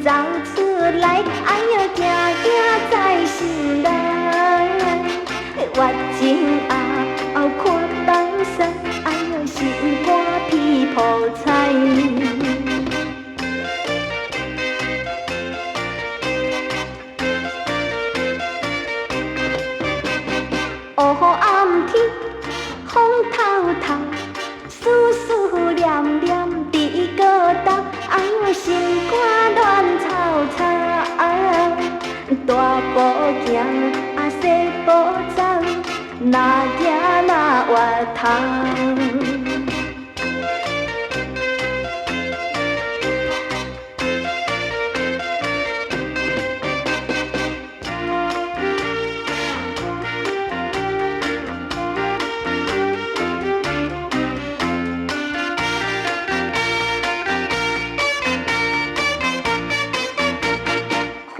走出来，哎呦，行行在心内。月情后看东西，哎呦，心肝披破彩。黑暗天，风透透，思思念念伫个斗，哎呦，心肝乱草草。大步行，小步走，哪行哪回头。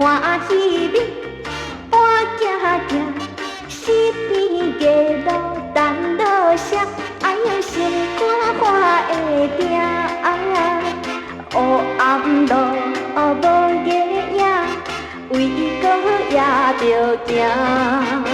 欢喜面，半行行，四边街路等落车，哎呦，心肝花会定。黑暗路无月影，为搁也着行。